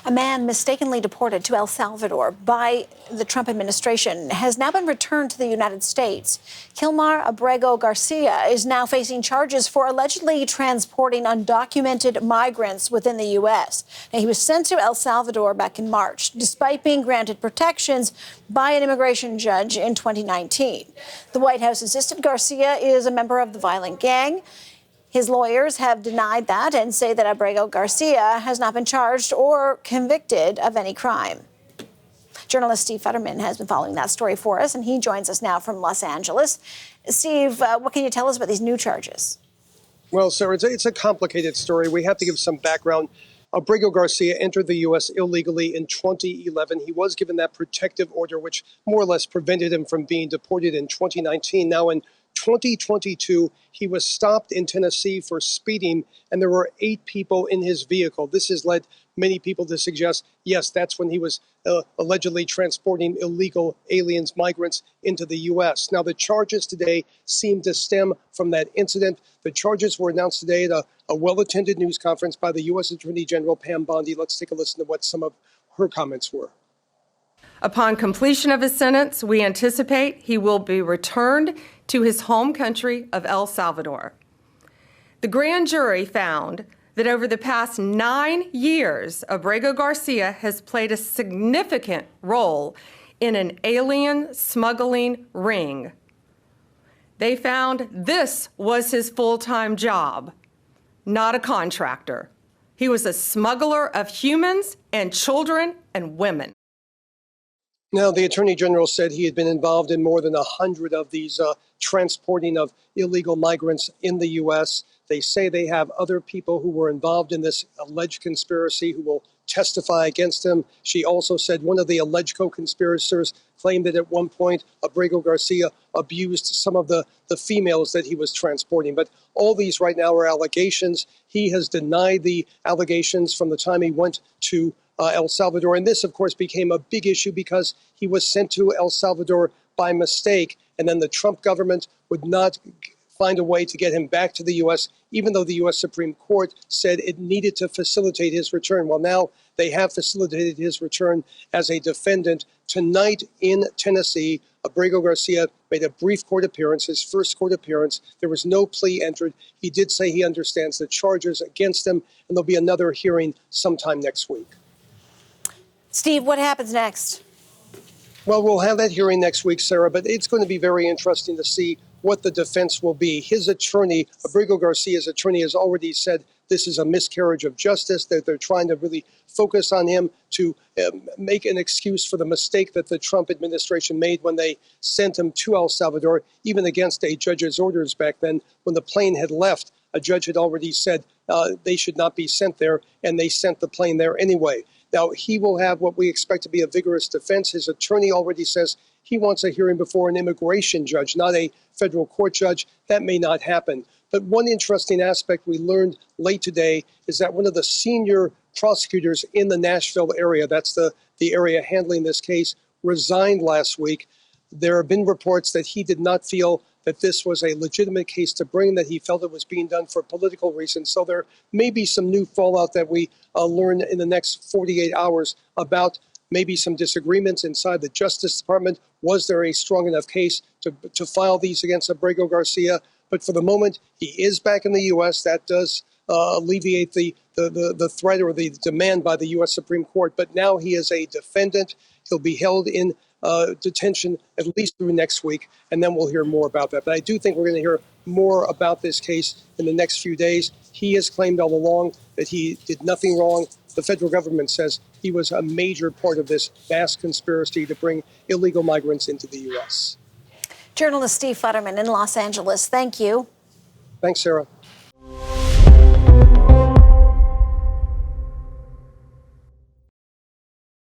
A man mistakenly deported to El Salvador by the Trump administration has now been returned to the United States. Kilmar Abrego Garcia is now facing charges for allegedly transporting undocumented migrants within the U.S. Now, he was sent to El Salvador back in March, despite being granted protections by an immigration judge in 2019. The White House insisted Garcia is a member of the violent gang. His lawyers have denied that and say that Abrego Garcia has not been charged or convicted of any crime. Journalist Steve Futterman has been following that story for us, and he joins us now from Los Angeles. Steve, what can you tell us about these new charges? Well, Sarah, it's a complicated story. We have to give some background. Abrego Garcia entered the U.S. illegally in 2011. He was given that protective order, which more or less prevented him from being deported in 2019. Now, in 2022, he was stopped in Tennessee for speeding, and there were 8 people in his vehicle. This has led many people to suggest, yes, that's when he was allegedly transporting illegal aliens, migrants, into the U.S. Now, the charges today seem to stem from that incident. The charges were announced today at a well-attended news conference by the U.S. Attorney General Pam Bondi. Let's take a listen to what some of her comments were. Upon completion of his sentence, we anticipate he will be returned to his home country of El Salvador. The grand jury found that over the past 9 years, Abrego Garcia has played a significant role in an alien smuggling ring. They found this was his full-time job, not a contractor. He was a smuggler of humans and children and women. Now, the Attorney General said he had been involved in more than 100 of these transporting of illegal migrants in the U.S. They say they have other people who were involved in this alleged conspiracy who will testify against him. She also said one of the alleged co-conspirators claimed that at one point Abrego Garcia abused some of the females that he was transporting. But all these right now are allegations. He has denied the allegations from the time he went to El Salvador. And this, of course, became a big issue because he was sent to El Salvador by mistake. And then the Trump government would not find a way to get him back to the U.S., even though the U.S. Supreme Court said it needed to facilitate his return. Well, now they have facilitated his return as a defendant. Tonight in Tennessee, Abrego Garcia made a brief court appearance, his first court appearance. There was no plea entered. He did say he understands the charges against him, and there'll be another hearing sometime next week. Steve, what happens next? Well, we'll have that hearing next week, Sarah, but it's going to be very interesting to see what the defense will be. His attorney, Abrego Garcia's attorney, has already said this is a miscarriage of justice, that they're trying to really focus on him to make an excuse for the mistake that the Trump administration made when they sent him to El Salvador, even against a judge's orders back then. When the plane had left, a judge had already said they should not be sent there, and they sent the plane there anyway. Now, he will have what we expect to be a vigorous defense. His attorney already says he wants a hearing before an immigration judge, not a federal court judge. That may not happen. But one interesting aspect we learned late today is that one of the senior prosecutors in the Nashville area, that's the area handling this case, resigned last week. There have been reports that he did not feel that this was a legitimate case to bring, that he felt it was being done for political reasons. So there may be some new fallout that we learn in the next 48 hours about maybe some disagreements inside the Justice Department. Was there a strong enough case to file these against Abrego Garcia? But for the moment, he is back in the U.S. That does alleviate the threat or the demand by the U.S. Supreme Court. But now he is a defendant. He'll be held in detention at least through next week, and then we'll hear more about that. But I do think we're going to hear more about this case in the next few days. He has claimed all along that he did nothing wrong. The federal government says he was a major part of this vast conspiracy to bring illegal migrants into the U.S. Journalist Steve Futterman in Los Angeles, thank you. Thanks, Sarah.